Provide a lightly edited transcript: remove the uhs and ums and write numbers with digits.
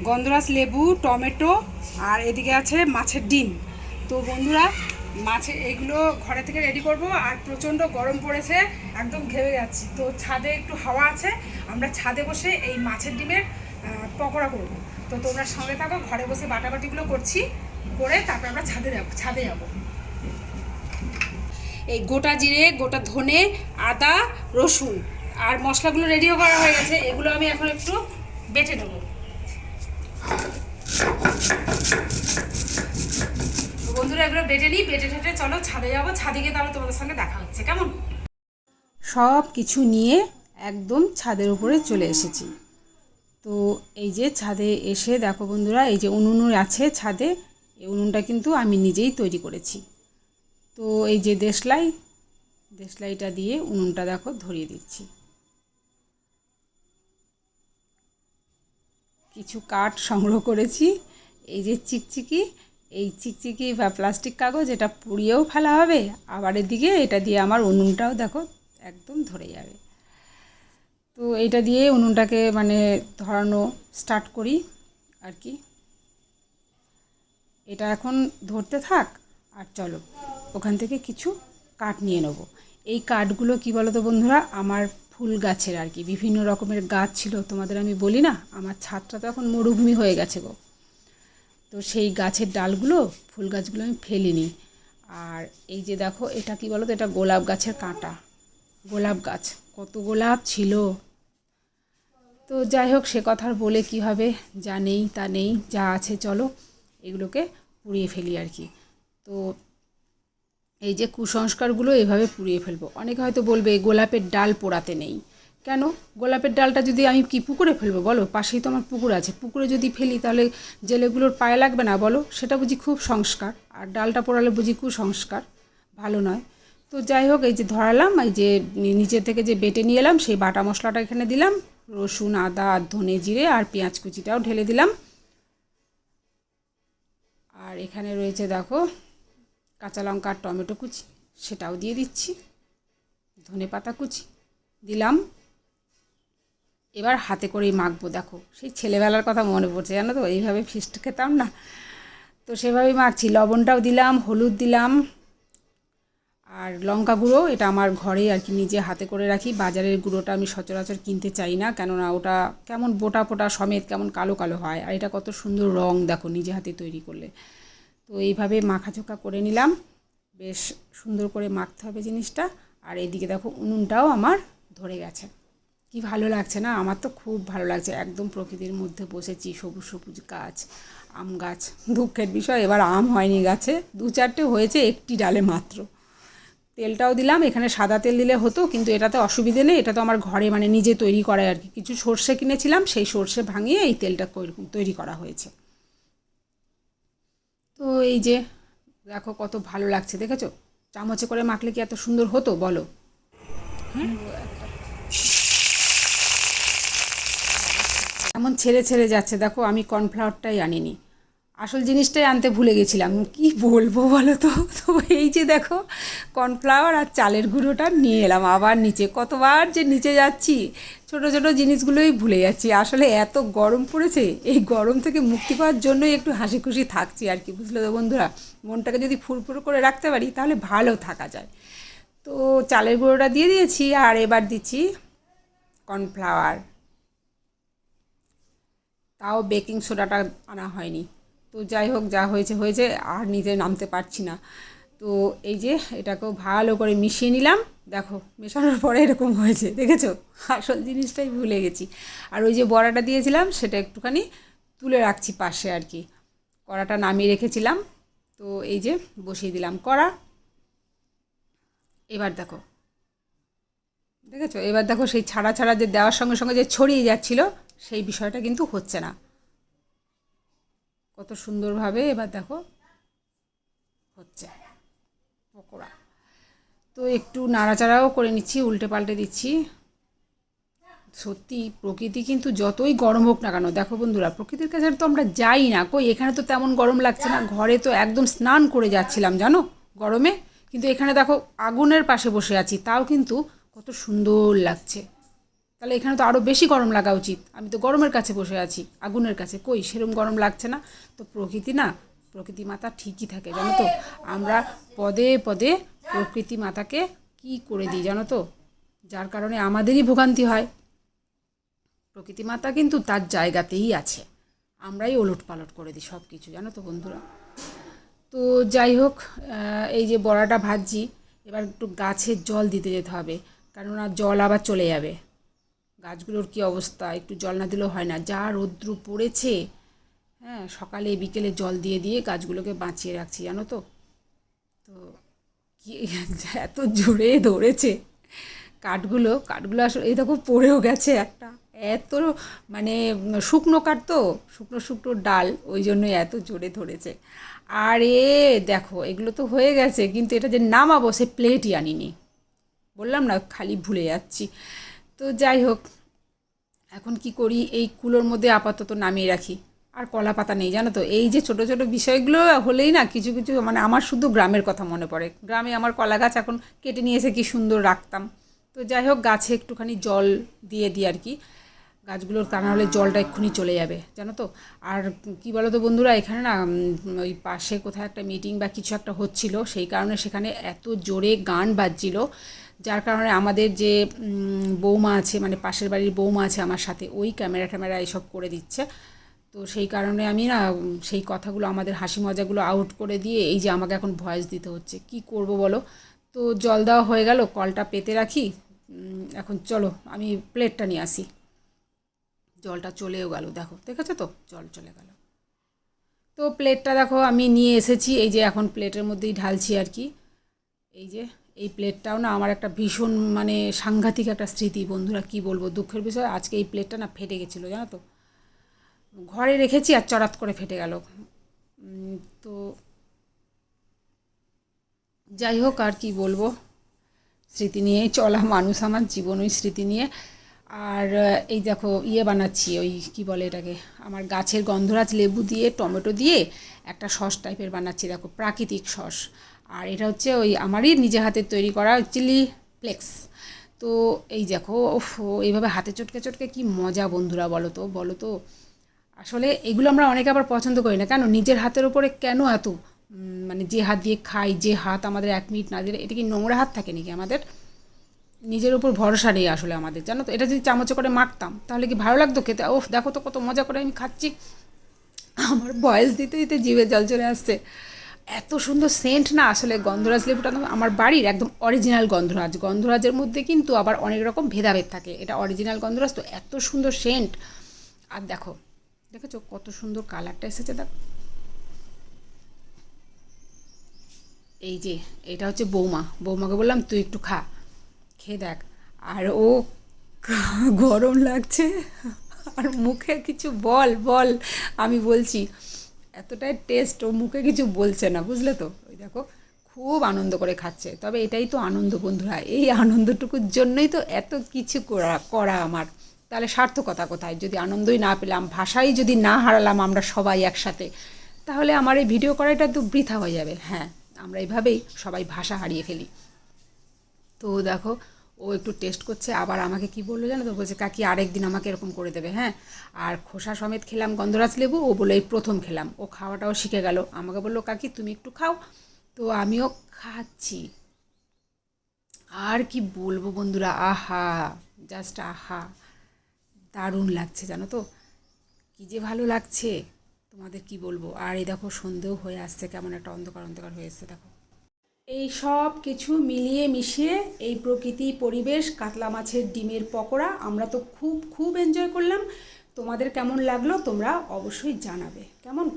গন্ধরাজ লেবু, টমেটো, আর এদিকে আছে মাছের ডিম। তো বন্ধুরা, মাছে এগুলো ঘরে থেকে রেডি করব। আর প্রচণ্ড গরম পড়েছে, একদম ঘেমে যাচ্ছি। তো ছাদে একটু হাওয়া আছে, আমরা ছাদে বসে এই মাছের ডিমের পকোড়া করব। তো তোমরা সঙ্গে থাকো, ঘরে বসে বাটাবাটিগুলো করছি, করে তারপর আমরা ছাদে যাব। এই গোটা জিরে, গোটা ধনে, আদা, রসুন আর মশলাগুলো রেডিও করা হয়ে গেছে। এগুলো আমি এখন একটু বেটে নেব। বন্ধুরা, এগুলো বেটে নিই, বেটে ঠেটে চলো ছাদে যাবো। ছাদে গিয়ে তাহলে তোমাদের সঙ্গে দেখা হচ্ছে, কেমন? সব কিছু নিয়ে একদম ছাদের উপরে চলে এসেছি। তো এই যে ছাদে এসে দেখো বন্ধুরা, এই যে উনুন আছে ছাদে, এই উনুনটা কিন্তু আমি নিজেই তৈরি করেছি। তো এই যে দেশলাইটা দিয়ে উনুনটা দেখো ধরিয়ে দিচ্ছি। কিছু কাঠ সংগ্রহ করেছি, এই যে চিকচিকি, এই চিকচিকি বা প্লাস্টিক কাগজ, এটা পুড়িয়েও ফেলা হবে, আবার এদিকে এটা দিয়ে আমার উনুনটাও দেখো একদম ধরে যাবে। তো এইটা দিয়ে উনুনটাকে মানে ধরানো স্টার্ট করি আর কি। এটা এখন ধরতে থাক, আর চলো ওখান থেকে কিছু কাঠ নিয়ে নেব। এই কাঠগুলো কি বলো তো বন্ধুরা, আমার ফুল গাছের আর কি, বিভিন্ন রকমের গাছ ছিল, তোমাদের আমি বলি না, আমার ছাদটা তো এখন মরুভূমি হয়ে গেছে গো। তো সেই গাছের ডালগুলো, ফুল গাছগুলো আমি ফেলিনি। আর এই যে দেখো, এটা কি বলো তো, এটা গোলাপ গাছের কাঁটা, গোলাপ গাছ, কত গোলাপ ছিল। তো যাই হোক, সে কথা আর বলে কী হবে, যা নেই তা নেই, যা আছে চলো এগুলোকে পুড়িয়ে ফেলি আর কি। তো এই যে কুসংস্কারগুলো এভাবে পুড়িয়ে ফেলবো। অনেকে হয়তো বলবে গোলাপের ডাল পোড়াতে নেই কেন? গোলাপের ডালটা যদি আমি কি পুকুরে ফেলবো বলো? পাশেই তো আমার পুকুর আছে, পুকুরে যদি ফেলি তাহলে জেলেগুলোর পায়ে লাগবে না বলো? সেটা বুঝি খুব সংস্কার, আর ডালটা পোড়ালে বুঝি কুসংস্কার, ভালো নয়। তো যাই হোক, এই যে ধরালাম, এই যে নিচে থেকে যে বেটে নিয়ে এলাম সেই বাটা মশলাটা এখানে দিলাম, রসুন, আদা, ধনে, জিরে আর পেঁয়াজ কুচিটাও ঢেলে দিলাম। আর এখানে রয়েছে দেখো কাঁচা লঙ্কা আর টমেটো কুচি, সেটাও দিয়ে দিচ্ছি, ধনে পাতা কুচি দিলাম। এবার হাতে করেই মাখবো। দেখো সেই ছেলেবেলার কথা মনে পড়ছে, জানো তো, এইভাবে ফিস্ট খেতাম না, তো সেভাবেই মাখছি। লবণটাও দিলাম, হলুদ দিলাম, আর লঙ্কা গুঁড়ো, এটা আমার ঘরেই আর কি নিজে হাতে করে রাখি। বাজারের গুঁড়োটা আমি সচরাচর কিনতে চাই না, কেননা ওটা কেমন বোটা পোটা সমেত কেমন কালো কালো হয়, আর এটা কত সুন্দর রং দেখো নিজে হাতে তৈরি করলে। তো এইভাবে মাখাচোখা করে নিলাম, বেশ সুন্দর করে মাখতে হবে জিনিসটা। আর এইদিকে দেখো উনুনটাও আমার ধরে গেছে, কি ভালো লাগছে না? আমার তো খুব ভালো লাগছে, একদম প্রকৃতির মধ্যে বসেছি, সবুজ সবুজ গাছ, আম গাছ। দুঃখের বিষয় এবার আম হয়নি গাছে, 2-4টে হয়েছে একটি ডালে মাত্র। তেলটাও দিলাম, এখানে সাদা তেল দিলে হতো, কিন্তু এটাতে অসুবিধে নেই, এটা তো আমার ঘরে মানে নিজে তৈরি করা আর কি। কিছু সর্ষে কিনেছিলাম, সেই সর্ষে ভাঙিয়ে এই তেলটা তৈরি করা হয়েছে। তো এই যে দেখো কত ভালো লাগছে, দেখেছো? চামচে করে মাখলে কি এত সুন্দর হতো বলো? এমন ছেড়ে ছেড়ে যাচ্ছে, দেখো আমি কর্নফ্লাওয়ারটাই আনিনি, আসল জিনিসটাই আনতে ভুলে গেছিলাম, কি বলবো বলো তো। তো এই যে দেখো কর্নফ্লাওয়ার আর চালের গুঁড়োটা নিয়ে এলাম আবার নিচে, কতবার যে নিচে যাচ্ছি, ছোট ছোট জিনিসগুলোই ভুলে যাচ্ছি। আসলে এত গরম পড়েছে, এই গরম থেকে মুক্তি পাওয়ার জন্যই একটু হাসি খুশি থাকছি আর কি, বুঝলে তো বন্ধুরা? মনটাকে যদি ফুরফুর করে রাখতে পারি তাহলে ভালো থাকা যায়। তো চালের গুঁড়োটা দিয়ে দিয়েছি, আর এবার দিচ্ছি কর্নফ্লাওয়ার, তাও বেকিং সোডাটা আনা হয়নি। তো যাই হোক, যা হয়েছে হয়েছে, আর নিচে নামতে পারছি না। তো এই যে এটাকেও ভালো করে মিশিয়ে নিলাম, দেখো মেশানোর পরে এরকম হয়েছে, দেখেছো? আসল জিনিসটাই ভুলে গেছি। আর ওই যে বড়াটা দিয়েছিলাম সেটা একটুখানি তুলে রাখছি পাশে আর কি, কড়াটা নামিয়ে রেখেছিলাম। তো এই যে বসিয়ে দিলাম কড়া। এবার দেখো, দেখেছো? এবার দেখো সেই ছাড়া ছাড়া যে দেওয়ার সঙ্গে সঙ্গে যে ছড়িয়ে যাচ্ছিল, সেই বিষয়টা কিন্তু হচ্ছে না, কত সুন্দরভাবে এবার দেখো হচ্ছে পকোড়া। তো একটু নাড়াচাড়াও করে নিচ্ছি, উল্টে পাল্টে দিচ্ছি। সত্যি প্রকৃতি কিন্তু যতই গরম হোক না কেন, দেখো বন্ধুরা, প্রকৃতির কাছে তো আমরা যাই না, কই এখানে তো তেমন গরম লাগছে না, ঘরে তো একদম স্নান করে যাচ্ছিলাম জানো গরমে, কিন্তু এখানে দেখো আগুনের পাশে বসে আছি, তাও কিন্তু কত সুন্দর লাগছে। তাহলে এখানে তো আরও বেশি গরম লাগা উচিত। আমি তো গরমের কাছে বসে আছি, আগুনের কাছে, কই সেরকম গরম লাগছে না। তো প্রকৃতি মাতা ঠিকই থাকে জানো তো। আমরা পদে পদে প্রকৃতি মাতাকে কি করে দিই জানো তো, যার কারণে আমাদেরই ভোগান্তি হয়। প্রকৃতি মাতা কিন্তু তার জায়গাতেই আছে, আমরাই ওলট পালট করে দিই সব কিছু জানো তো বন্ধুরা। তো যাই হোক, এই যে বড়াটা ভাজছি, এবার একটু গাছের জল দিতে যেতে হবে, কেননা জল আবার চলে যাবে। গাছগুলোর কি অবস্থা, একটু জল না দিলেও হয় না, যা রৌদ্র পড়েছে। হ্যাঁ, সকালে বিকেলে জল দিয়ে দিয়ে গাছগুলোকে বাঁচিয়ে রাখছি জানো তো। তো কি এত জোরে ধরেছে কাঠগুলো আসলে এই দেখো পড়েও গেছে একটা, এত মানে শুকনো কাঠ তো, শুকনো শুকনো ডাল, ওই জন্যই এত জোরে ধরেছে। আর দেখো এগুলো তো হয়ে গেছে, কিন্তু এটা যে নামাবো সে প্লেটই আনিনি, বললাম না খালি ভুলে যাচ্ছি। তো যাই হোক, এখন কি করি, এই কুলোর মধ্যে আপাতত নামিয়ে রাখি। আর কলা পাতা নেই জানো তো, এই যে ছোটো ছোটো বিষয়গুলো হলেই না কিছু কিছু মানে আমার শুধু গ্রামের কথা মনে পড়ে। গ্রামে আমার কলা গাছ এখন কেটে নিয়ে এসে কী সুন্দর রাখতাম। তো যাই হোক, গাছে একটুখানি জল দিয়ে দিই আর কি, গাছগুলোর তা না হলে জলটা এক্ষুনি চলে যাবে জানো তো। আর কি বলো তো বন্ধুরা, এখানে না ওই পাশে কোথায় একটা মিটিং বা কিছু একটা হচ্ছিল, সেই কারণে সেখানে এত জোরে গান বাজছিল, যার কারণে আমাদের যে বৌমা আছে, মানে পাশের বাড়ির বৌমা আছে আমার সাথে, ওই ক্যামেরা ট্যামেরা এইসব করে দিচ্ছে। তো সেই কারণে আমি না সেই কথাগুলো, আমাদের হাসি মজাগুলো আউট করে দিয়ে এই যে আমাকে এখন ভয়েস দিতে হচ্ছে, কি করব বলো। তো জল দেওয়া হয়ে গেল, কলটা পেতে রাখি। এখন চলো আমি প্লেটটা নিয়ে আসি। জলটা চলেও গেল, দেখো দেখেছো তো, জল চলে গেল। তো প্লেটটা দেখো আমি নিয়ে এসেছি, এই যে এখন প্লেটের মধ্যেই ঢালছি আর কি। এই যে এই প্লেটটাও না আমার একটা ভীষণ মানে সাংঘাতিক একটা স্মৃতি বন্ধুরা, কি বলবো, দুঃখের বিষয় আজকে এই প্লেটটা না ফেটে গেছিলো জানো তো। ঘরে রেখেছি আর চড়াত করে ফেটে গেল। তো যাই হোক, আর কি বলবো, স্মৃতি নিয়েই চলা মানুষ, আমার জীবন ওই স্মৃতি নিয়ে। আর এই দেখো বানাচ্ছি, ওই কি বলে এটাকে, আমার গাছের গন্ধরাজ লেবু দিয়ে টমেটো দিয়ে একটা সস টাইপের বানাচ্ছি, দেখো প্রাকৃতিক সস। আর এটা হচ্ছে ওই আমারই নিজে হাতের তৈরি করা চিলি ফ্লেক্স। তো এই দেখো, এইভাবে হাতে চটকে চটকে কি মজা বন্ধুরা, বলো তো। আসলে এগুলো আমরা অনেকে আবার পছন্দ করি না, কেন নিজের হাতের ওপরে কেন এত মানে যে হাত দিয়ে খাই, যে হাত আমাদের 1 মিনিট না দিলে, এটা কি নোংরা হাত থাকে নাকি আমাদের? নিজের উপর ভরসা নেই আসলে আমাদের জানো তো। এটা যদি চামচে করে মাখতাম তাহলে কি ভালো লাগতো খেতে, দেখো তো কত মজা করে আমি খাচ্ছি। আমার বয়স দিতে দিতে জিভে জল চলে আসছে, এত সুন্দর সেন্ট না। আসলে গন্ধরাজ লেবুটা আমার বাড়ির একদম অরিজিনাল গন্ধরাজ, গন্ধরাজের মধ্যে কিন্তু আবার অনেক রকম ভেদাভেদ থাকে, এটা অরিজিনাল গন্ধরাজ, তো এত সুন্দর সেন্ট। আর দেখেছো কত সুন্দর কালারটা এসেছে, দেখো। এই যে এটা হচ্ছে বৌমাকে বললাম তুই একটু খা, খেয়ে দেখ। আর ও গরম লাগছে, আর মুখে কিছু বল বল, আমি বলছি এতটাই টেস্ট, ও মুখে কিছু বলছে না, বুঝলে তো। ওই দেখো খুব আনন্দ করে খাচ্ছে। তবে এটাই তো আনন্দ বন্ধুরা, এই আনন্দটুকুর জন্যই তো এত কিছু করা আমার। তাহলে সার্থকতা কোথায়, যদি আনন্দই না পেলাম, ভাষাই যদি না হারালাম আমরা সবাই একসাথে, তাহলে আমার এই ভিডিও করাটা তো বৃথা হয়ে যাবে। হ্যাঁ, আমরা এইভাবেই সবাই ভাষা হারিয়ে ফেলি। তো দেখো, ও একটু টেস্ট করছে, আবার আমাকে কি বললো জানো তো, বলছে কাকি আরেকদিন আমাকে এরকম করে দেবে। হ্যাঁ, আর খোসা সমেত খেলাম গন্ধরাজ লেবু, ও বলে এই প্রথম খেলাম, ও খাওয়াটাও শিখে গেল, আমাকে বললো কাকি তুমি একটু খাও। তো আমিও খাচ্ছি। আর কি বলবো বন্ধুরা, আহা, জাস্ট আহা, দারুণ লাগছে জানো তো, কী যে ভালো লাগছে, তোমাদের কি বলবো। আর এই দেখো সন্ধেও হয়ে আসছে, কেমন একটা অন্ধকার অন্ধকার হয়ে এসছে দেখো। এই সব কিছু মিলিয়ে মিশিয়ে এই প্রকৃতি পরিবেশ, কাতলা মাছের ডিমের পকোড়া আমরা তো খুব খুব এনজয় করলাম। তোমাদের কেমন লাগলো তোমরা অবশ্যই জানাবে, কেমন।